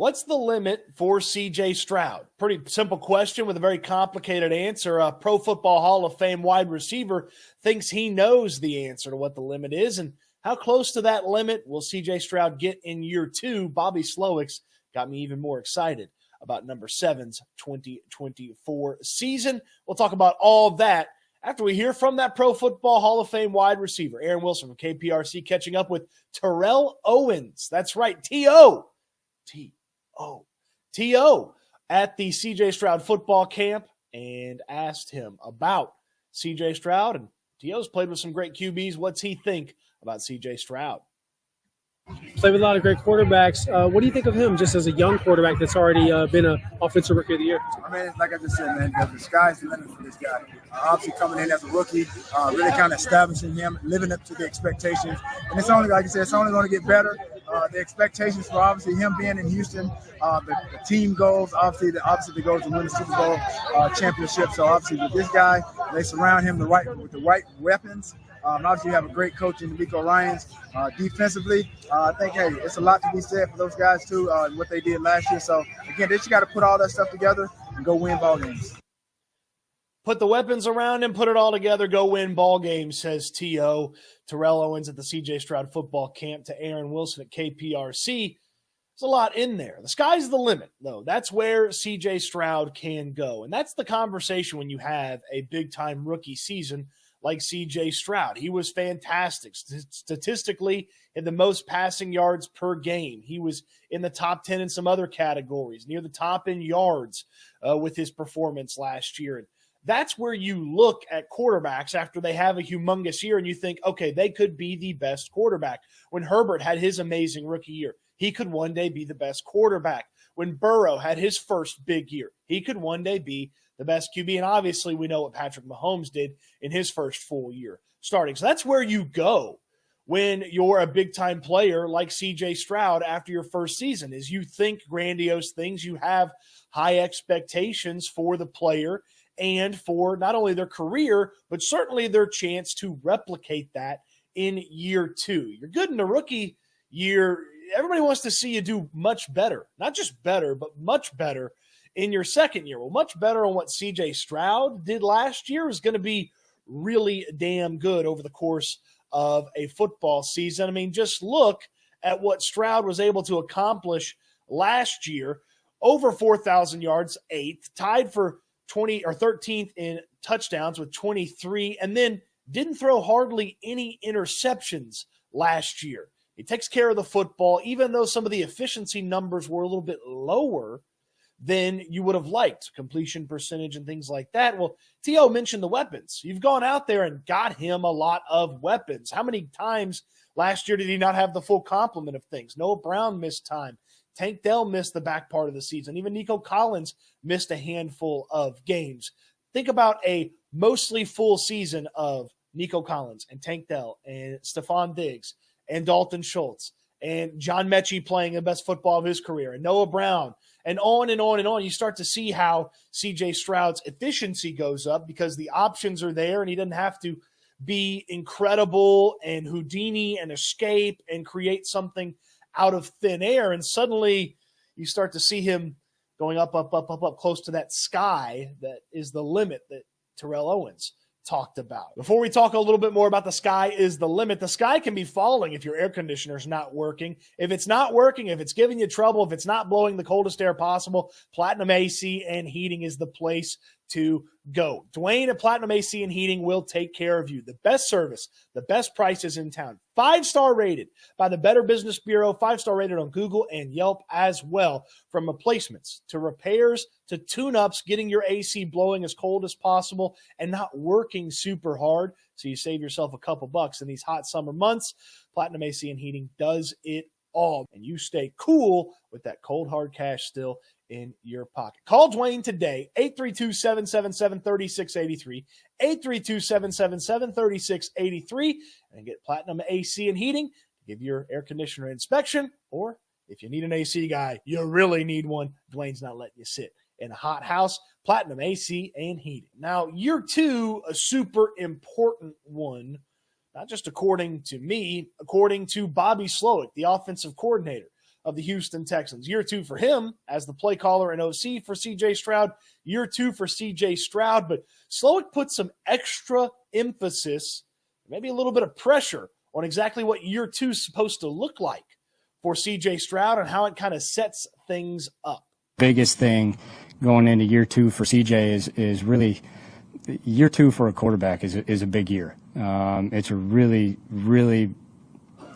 What's the limit for C.J. Stroud? Pretty simple question with a very complicated answer. A Pro Football Hall of Fame wide receiver thinks he knows the answer to what the limit is. And how close to that limit will C.J. Stroud get in year two? Bobby Slowik's got me even more excited about number 7's 2024 season. We'll talk about all of that after we hear from that Pro Football Hall of Fame wide receiver, Aaron Wilson from KPRC, catching up with Terrell Owens. That's right, T.O. at the C.J. Stroud football camp and asked him about C.J. Stroud. And T.O.'s played with some great QBs. What's he think about C.J. Stroud? Played with a lot of great quarterbacks. What do you think of him just as a young quarterback that's already been an offensive rookie of the year? I mean, like I just said, man, the sky's the limit for this guy. Obviously coming in as a rookie, really kind of establishing him, living up to the expectations. And it's only, like I said, it's only going to get better. The expectations for obviously him being in Houston, the team goals, obviously the goals to win the Super Bowl championship. So obviously with this guy, they surround him with the right weapons. Obviously, you have a great coach in D'Amico Ryans. Defensively, I think, hey, it's a lot to be said for those guys, too, what they did last year. So, again, they just got to put all that stuff together and go win ball games. Put the weapons around him, put it all together, go win ball games, says T.O. Terrell Owens at the C.J. Stroud football camp to Aaron Wilson at KPRC. There's a lot in there. The sky's the limit, though. That's where C.J. Stroud can go. And that's the conversation when you have a big-time rookie season like C.J. Stroud. He was fantastic. Statistically, in the most passing yards per game. He was in the top 10 in some other categories, near the top in yards with his performance last year. And that's where you look at quarterbacks after they have a humongous year and you think, okay, they could be the best quarterback. When Herbert had his amazing rookie year, he could one day be the best quarterback. When Burrow had his first big year, he could one day be the best QB. And obviously we know what Patrick Mahomes did in his first full year starting. So that's where you go when you're a big-time player like C.J. Stroud after your first season, is you think grandiose things. You have high expectations for the player and for not only their career, but certainly their chance to replicate that in year two. You're good in the rookie year. Everybody wants to see you do much better, not just better, but much better in your second year. Well, much better on what C.J. Stroud did last year is going to be really damn good over the course of a football season. I mean, just look at what Stroud was able to accomplish last year. Over 4,000 yards, 8th, tied for 20 or 13th in touchdowns with 23, and then didn't throw hardly any interceptions last year. He takes care of the football, even though some of the efficiency numbers were a little bit lower than you would have liked, completion percentage and things like that. Well, T.O. mentioned the weapons. You've gone out there and got him a lot of weapons. How many times last year did he not have the full complement of things? Noah Brown missed time. Tank Dell missed the back part of the season. Even Nico Collins missed a handful of games. Think about a mostly full season of Nico Collins and Tank Dell and Stefon Diggs and Dalton Schultz and John Mechie playing the best football of his career and Noah Brown and on and on and on. You start to see how C.J. Stroud's efficiency goes up because the options are there and he doesn't have to be incredible and Houdini and escape and create something out of thin air. And suddenly you start to see him going up, close to that sky that is the limit that Terrell Owens talked about. Before we talk a little bit more about the sky is the limit, the sky can be falling if your air conditioner is not working. If it's not working, if it's giving you trouble, if it's not blowing the coldest air possible, Platinum AC and Heating is the place to go. Dwyane at Platinum AC and Heating will take care of you. The best service, the best prices in town. 5-star rated by the Better Business Bureau, 5-star rated on Google and Yelp as well. From replacements to repairs to tune-ups, getting your AC blowing as cold as possible and not working super hard so you save yourself a couple bucks in these hot summer months. Platinum AC and Heating does it all, and you stay cool with that cold hard cash still in your pocket. Call Dwyane today, 832-777-3683, 832-777-3683, and get Platinum AC and Heating to give your air conditioner inspection. Or if you need an AC guy, you really need one, Dwayne's not letting you sit in a hot house. Platinum AC and Heating. Now, year two, a super important one, not just according to me, according to Bobby Slowik, the offensive coordinator of the Houston Texans. Year 2 for him as the play caller and OC for C.J. Stroud. Year 2 for C.J. Stroud. But Slowik put some extra emphasis, maybe a little bit of pressure on exactly what year 2 is supposed to look like for C.J. Stroud and how it kind of sets things up. Biggest thing going into year 2 for CJ is really year 2 for a quarterback is a big year. It's a really, really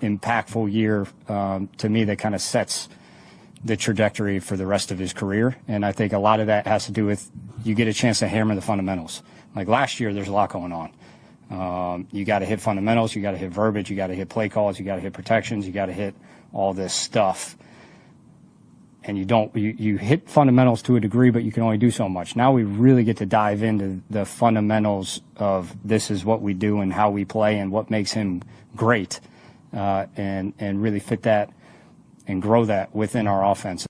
impactful year to me that kind of sets the trajectory for the rest of his career. And I think a lot of that has to do with you get a chance to hammer the fundamentals. Like last year, there's a lot going on. You got to hit fundamentals, you got to hit verbiage, you got to hit play calls, you got to hit protections, you got to hit all this stuff. And you hit fundamentals to a degree, but you can only do so much. Now we really get to dive into the fundamentals of this is what we do and how we play and what makes him great, and really fit that and grow that within our offense.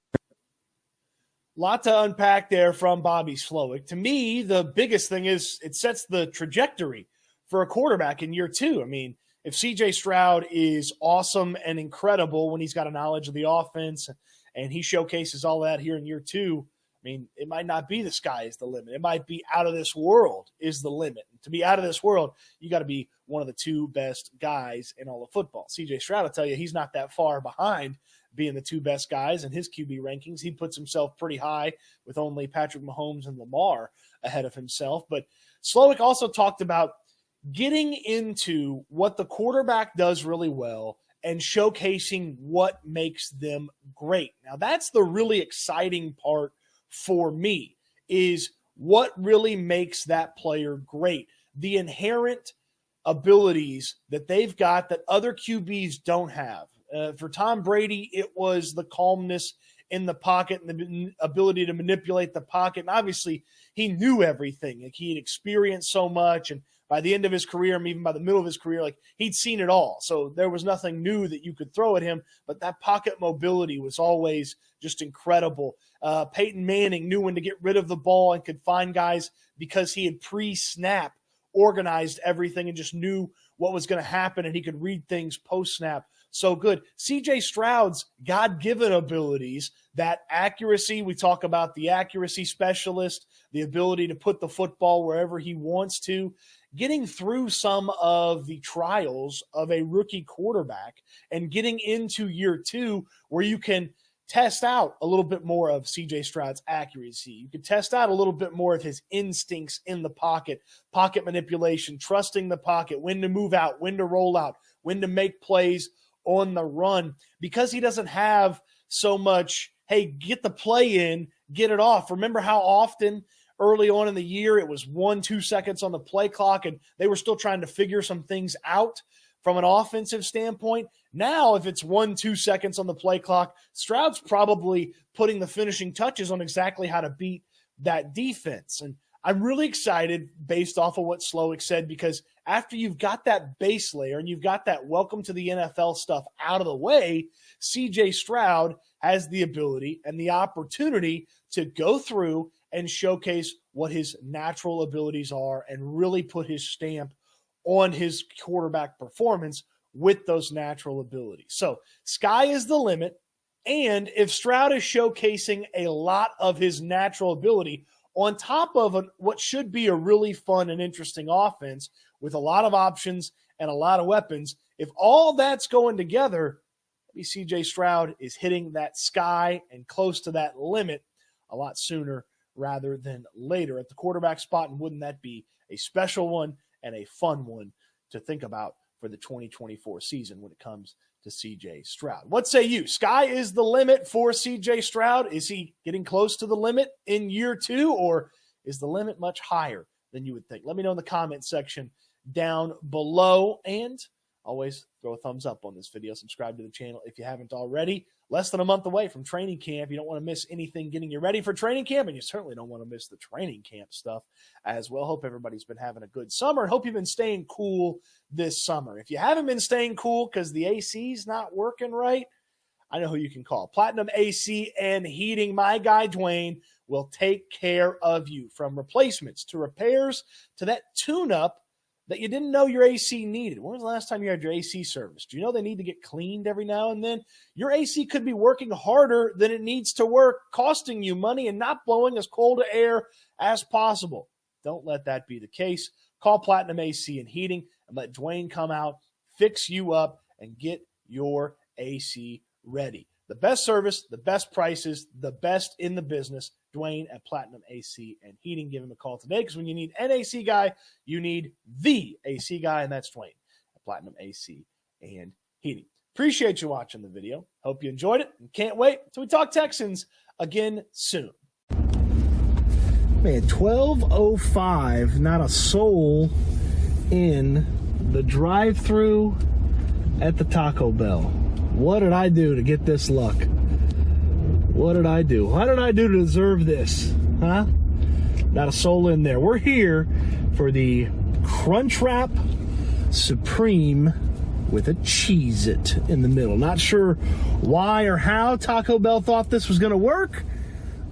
Lot to unpack there from Bobby Slowik. To me, the biggest thing is it sets the trajectory for a quarterback in year 2. I mean, if C.J. Stroud is awesome and incredible when he's got a knowledge of the offense and he showcases all that here in year 2, I mean, it might not be the sky is the limit. It might be out of this world is the limit. To be out of this world, you got to be one of the 2 best guys in all of football. C.J. Stroud will tell you he's not that far behind being the 2 best guys in his QB rankings. He puts himself pretty high with only Patrick Mahomes and Lamar ahead of himself. But Slowik also talked about getting into what the quarterback does really well and showcasing what makes them great. Now, that's the really exciting part for me, is what really makes that player great. The inherent abilities that they've got that other QBs don't have. For Tom Brady, it was the calmness in the pocket and the ability to manipulate the pocket. And obviously, he knew everything. Like, he had experienced so much, and by the end of his career, and even by the middle of his career, like, he'd seen it all. So there was nothing new that you could throw at him, but that pocket mobility was always just incredible. Peyton Manning knew when to get rid of the ball and could find guys because he had pre-snap organized everything and just knew what was going to happen, and he could read things post-snap so good. C.J. Stroud's God-given abilities, that accuracy, we talk about the accuracy specialist, the ability to put the football wherever he wants to, getting through some of the trials of a rookie quarterback and getting into year 2 where you can test out a little bit more of C.J. Stroud's accuracy. You can test out a little bit more of his instincts in the pocket manipulation, trusting the pocket, when to move out, when to roll out, when to make plays on the run, because he doesn't have so much, hey, get the play in, get it off. Remember how often early on in the year it was 1-2 seconds on the play clock and they were still trying to figure some things out from an offensive standpoint? Now, if it's 1-2 seconds on the play clock, Stroud's probably putting the finishing touches on exactly how to beat that defense. And I'm really excited based off of what Slowik said, because after you've got that base layer and you've got that welcome to the NFL stuff out of the way, C.J. Stroud has the ability and the opportunity to go through and showcase what his natural abilities are and really put his stamp on his quarterback performance with those natural abilities. So sky is the limit. And if Stroud is showcasing a lot of his natural ability on top of what should be a really fun and interesting offense with a lot of options and a lot of weapons, if all that's going together, maybe C.J. Stroud is hitting that sky and close to that limit a lot sooner rather than later at the quarterback spot. And wouldn't that be a special one and a fun one to think about for the 2024 season when it comes to C.J. Stroud? What say you? Sky is the limit for C.J. Stroud. Is he getting close to the limit in year 2, or is the limit much higher than you would think? Let me know in the comment section down below, and always throw a thumbs up on this video. Subscribe to the channel if you haven't already. Less than a month away from training camp. You don't want to miss anything getting you ready for training camp, and you certainly don't want to miss the training camp stuff as well. Hope everybody's been having a good summer, and hope you've been staying cool this summer. If you haven't been staying cool because the AC's not working right, I know who you can call. Platinum AC and Heating. My guy Dwyane will take care of you, from replacements to repairs to that tune-up that you didn't know your AC needed. When was the last time you had your AC serviced? Do you know they need to get cleaned every now and then? Your AC could be working harder than it needs to work, costing you money and not blowing as cold air as possible. Don't let that be the case. Call Platinum AC and Heating and let Dwyane come out, fix you up, and get your AC ready. The best service, the best prices, the best in the business. Dwyane at Platinum AC and Heating. Give him a call today, because when you need an AC guy, you need the AC guy, and that's Dwyane at Platinum AC and Heating. Appreciate you watching the video. Hope you enjoyed it, and can't wait till we talk Texans again soon. Man, 12:05, not a soul in the drive-thru at the Taco Bell. What did I do to get this luck? What did I do? What did I do to deserve this? Huh? Not a soul in there. We're here for the Crunchwrap Supreme with a Cheez-It in the middle. Not sure why or how Taco Bell thought this was going to work,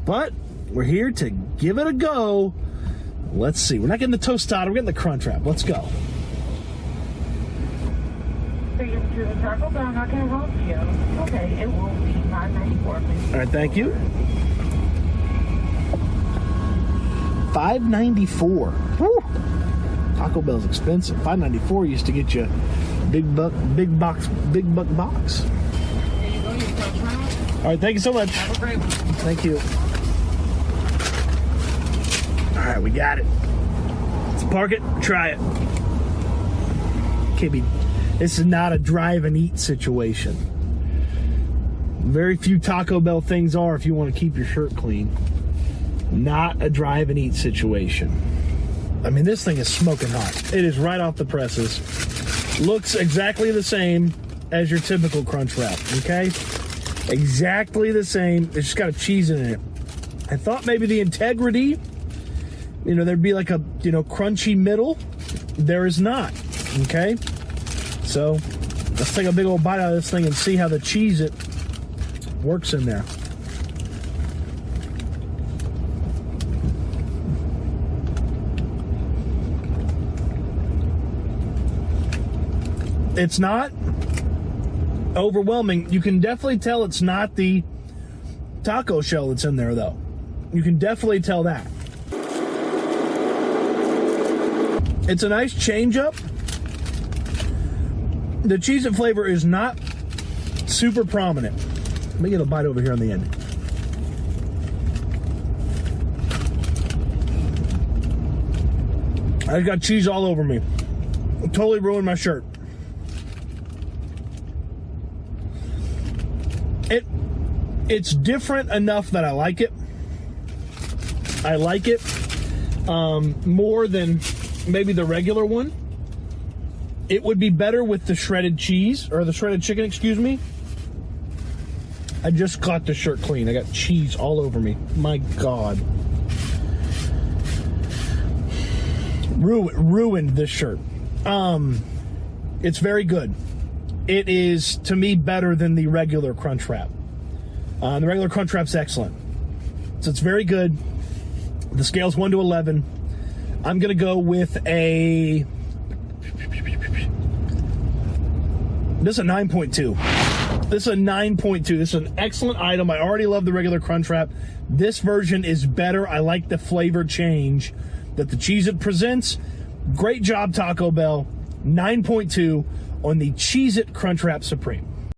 but we're here to give it a go. Let's see. We're not getting the tostada. We're getting the Crunchwrap. Let's go. To the Taco Bell, how can I help you? Okay, it will be $5.94, please. All right, thank you. $5.94. Woo! Taco Bell's expensive. $5.94 used to get you big buck box. There you go, your Crunchwrap. All right, thank you so much. Have a great one. Thank you. All right, we got it. Let's park it. Try it. Can't be. This is not a drive and eat situation. Very few Taco Bell things are if you want to keep your shirt clean. Not a drive and eat situation. I mean, this thing is smoking hot. It is right off the presses. Looks exactly the same as your typical Crunchwrap, okay? Exactly the same. It's just got a cheese in it. I thought maybe the integrity, there'd be like a, crunchy middle. There is not, okay? So let's take a big old bite out of this thing and see how the Cheez-It works in there. It's not overwhelming. You can definitely tell it's not the taco shell that's in there, though. You can definitely tell that. It's a nice change up. The Cheez-It flavor is not super prominent. Let me get a bite over here on the end. I got cheese all over me. Totally ruined my shirt. It's different enough that I like it. I like it more than maybe the regular one. It would be better with the shredded cheese, or the shredded chicken, excuse me. I just got the shirt clean. I got cheese all over me. My God. Ruined this shirt. It's very good. It is, to me, better than the regular Crunchwrap. The regular Crunchwrap's excellent. So it's very good. The scale's 1 to 11. I'm going to go with a... This is a 9.2. This is a 9.2. This is an excellent item. I already love the regular Crunchwrap. This version is better. I like the flavor change that the Cheez-It presents. Great job, Taco Bell. 9.2 on the Cheez-It Crunchwrap Supreme.